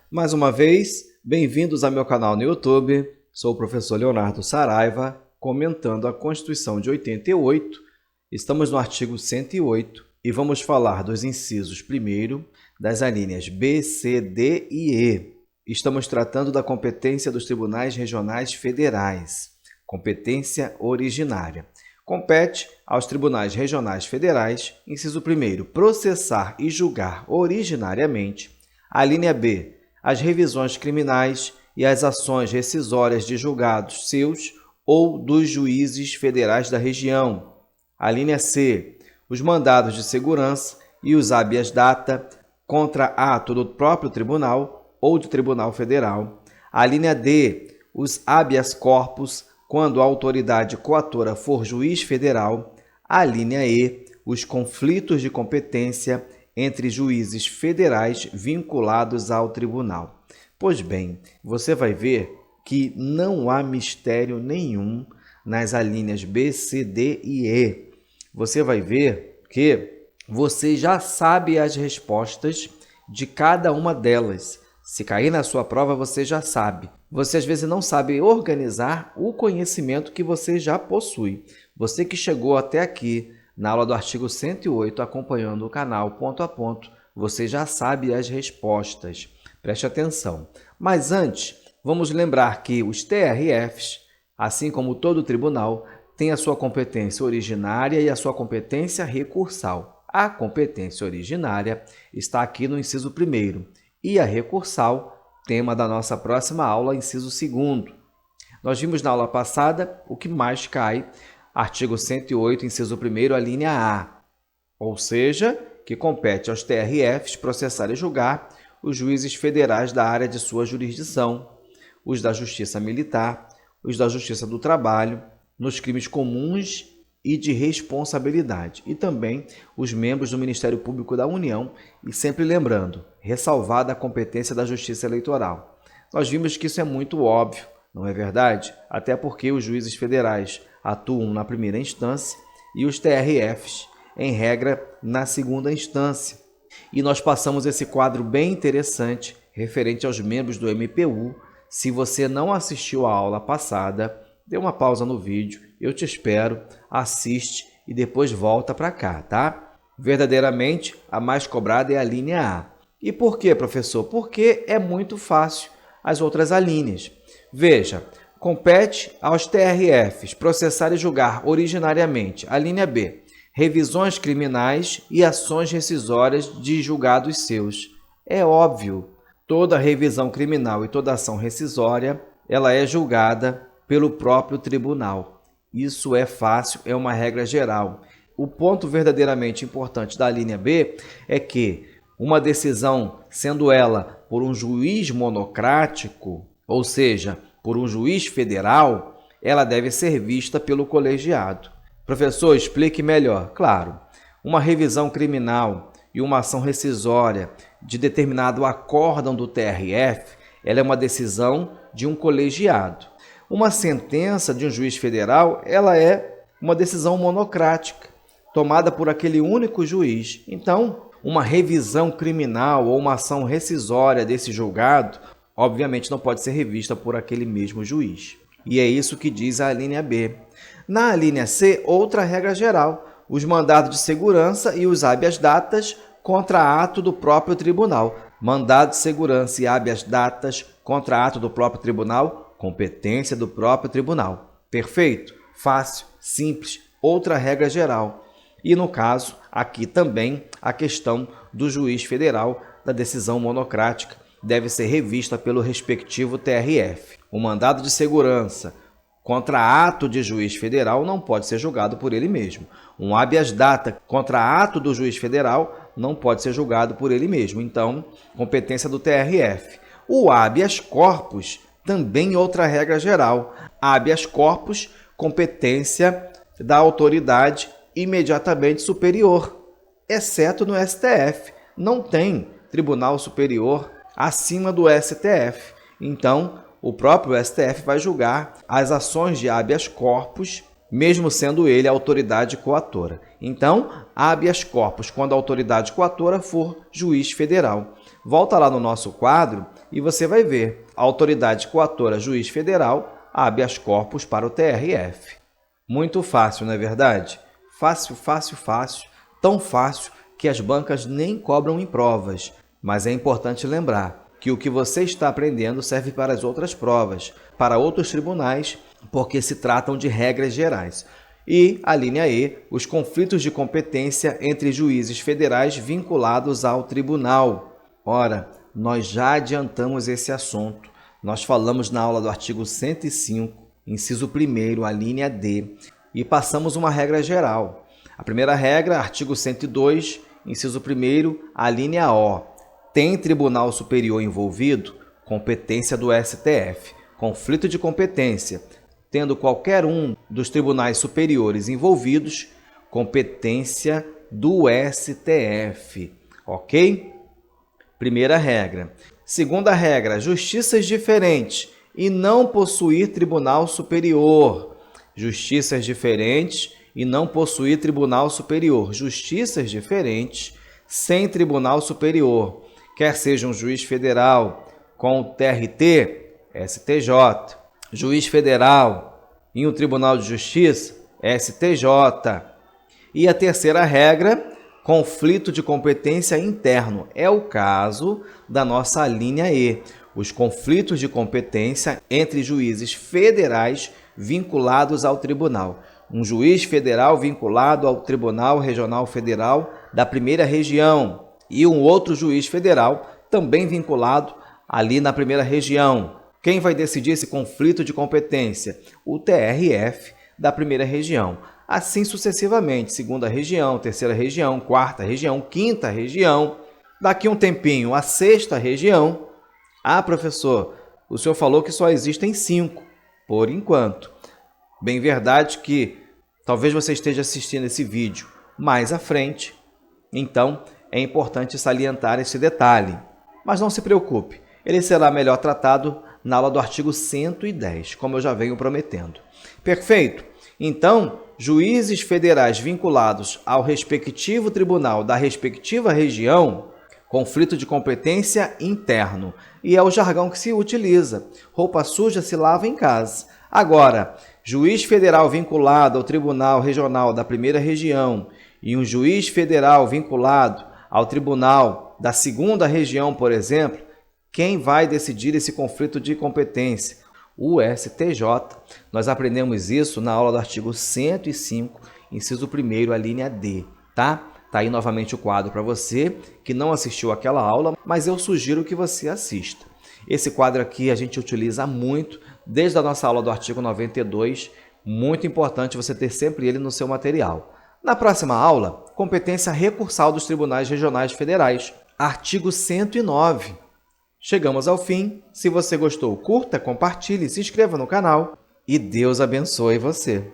Mais uma vez, bem-vindos ao meu canal no YouTube. Sou o professor Leonardo Saraiva, comentando a Constituição de 88. Estamos no artigo 108 e vamos falar dos incisos 1º, das alíneas B, C, D e E. Estamos tratando da competência dos tribunais regionais federais, competência originária. Compete aos tribunais regionais federais, inciso 1º, processar e julgar originariamente. A linha B, as revisões criminais e as ações rescisórias de julgados seus ou dos juízes federais da região. A linha C, os mandados de segurança e os habeas data contra ato do próprio tribunal ou do Tribunal Federal. A linha D, os habeas corpus quando a autoridade coatora for juiz federal. A linha E, os conflitos de competência entre juízes federais vinculados ao tribunal. Pois bem, você vai ver que não há mistério nenhum nas alíneas B, C, D e E. Você vai ver que você já sabe as respostas de cada uma delas. Se cair na sua prova, você já sabe. Você às vezes não sabe organizar o conhecimento que você já possui. Você que chegou até aqui na aula do artigo 108, acompanhando o canal ponto a ponto, você já sabe as respostas. Preste atenção. Mas antes, vamos lembrar que os TRFs, assim como todo tribunal, têm a sua competência originária e a sua competência recursal. A competência originária está aqui no inciso 1º e a recursal, tema da nossa próxima aula, inciso 2º. Nós vimos na aula passada o que mais cai, artigo 108, inciso 1º, a linha A, ou seja, que compete aos TRFs processar e julgar os juízes federais da área de sua jurisdição, os da Justiça Militar, os da Justiça do Trabalho, nos crimes comuns e de responsabilidade, e também os membros do Ministério Público da União, e sempre lembrando, ressalvada a competência da Justiça Eleitoral. Nós vimos que isso é muito óbvio, não é verdade? Até porque os juízes federais atuam na primeira instância e os TRFs, em regra, na segunda instância. E nós passamos esse quadro bem interessante referente aos membros do MPU. Se você não assistiu à aula passada, dê uma pausa no vídeo, eu te espero, assiste e depois volta para cá, tá? Verdadeiramente, a mais cobrada é a linha A. E por quê, professor? Porque é muito fácil as outras alíneas. Veja, compete aos TRFs processar e julgar originariamente. A linha B, revisões criminais e ações rescisórias de julgados seus. É óbvio, toda revisão criminal e toda ação rescisória, ela é julgada pelo próprio tribunal. Isso é fácil, é uma regra geral. O ponto verdadeiramente importante da linha B é que uma decisão, sendo ela por um juiz monocrático, ou seja, por um juiz federal, ela deve ser vista pelo colegiado. Professor, explique melhor. Claro, uma revisão criminal e uma ação rescisória de determinado acórdão do TRF, ela é uma decisão de um colegiado. Uma sentença de um juiz federal, ela é uma decisão monocrática, tomada por aquele único juiz. Então, uma revisão criminal ou uma ação rescisória desse julgado, obviamente não pode ser revista por aquele mesmo juiz. E é isso que diz a linha B. Na linha C, outra regra geral, os mandados de segurança e os habeas datas contra ato do próprio tribunal. Mandado de segurança e habeas datas contra ato do próprio tribunal, competência do próprio tribunal. Perfeito? Fácil, simples, outra regra geral. E no caso, aqui também, a questão do juiz federal da decisão monocrática deve ser revista pelo respectivo TRF. O mandado de segurança contra ato de juiz federal não pode ser julgado por ele mesmo. Um habeas data contra ato do juiz federal não pode ser julgado por ele mesmo. Então, competência do TRF. O habeas corpus também outra regra geral. Habeas corpus, competência da autoridade imediatamente superior, exceto no STF. Não tem tribunal superior acima do STF. Então, o próprio STF vai julgar as ações de habeas corpus, mesmo sendo ele a autoridade coatora. Então, habeas corpus, quando a autoridade coatora for juiz federal. Volta lá no nosso quadro e você vai ver. A autoridade coatora juiz federal, habeas corpus para o TRF. Muito fácil, não é verdade? Fácil, fácil, fácil. Tão fácil que as bancas nem cobram em provas. Mas é importante lembrar que o que você está aprendendo serve para as outras provas, para outros tribunais, porque se tratam de regras gerais. E a linha E, os conflitos de competência entre juízes federais vinculados ao tribunal. Ora, nós já adiantamos esse assunto. Nós falamos na aula do artigo 105, inciso 1º, a linha D, e passamos uma regra geral. A primeira regra, artigo 102, inciso 1º, a linha O. Tem tribunal superior envolvido? Competência do STF. Conflito de competência. Tendo qualquer um dos tribunais superiores envolvidos, competência do STF. Ok? Primeira regra. Segunda regra, justiças diferentes e não possuir tribunal superior. Justiças diferentes e não possuir tribunal superior. Justiças diferentes sem tribunal superior. Quer seja um juiz federal com o TRT, STJ, juiz federal em um tribunal de justiça, STJ. E a terceira regra, conflito de competência interno. É o caso da nossa linha E. Os conflitos de competência entre juízes federais vinculados ao tribunal. Um juiz federal vinculado ao Tribunal Regional Federal da Primeira Região e um outro juiz federal também vinculado ali na Primeira Região. Quem vai decidir esse conflito de competência? O TRF da Primeira Região. Assim sucessivamente, segunda região, terceira região, quarta região, quinta região. Daqui um tempinho, a sexta região. Ah, professor, o senhor falou que só existem 5, por enquanto. Bem verdade que talvez você esteja assistindo esse vídeo mais à frente, então é importante salientar esse detalhe. Mas não se preocupe, ele será melhor tratado na aula do artigo 110, como eu já venho prometendo. Perfeito? Então, juízes federais vinculados ao respectivo tribunal da respectiva região, conflito de competência interno. E é o jargão que se utiliza. Roupa suja se lava em casa. Agora, juiz federal vinculado ao Tribunal Regional da Primeira Região e um juiz federal vinculado ao Tribunal da Segunda Região, por exemplo, quem vai decidir esse conflito de competência? O STJ. Nós aprendemos isso na aula do artigo 105, inciso 1º, a linha D, tá? Tá aí novamente o quadro para você que não assistiu àquela aula, mas eu sugiro que você assista. Esse quadro aqui a gente utiliza muito desde a nossa aula do artigo 92, muito importante você ter sempre ele no seu material. Na próxima aula, competência recursal dos tribunais regionais federais, artigo 109. Chegamos ao fim. Se você gostou, curta, compartilhe, se inscreva no canal e Deus abençoe você.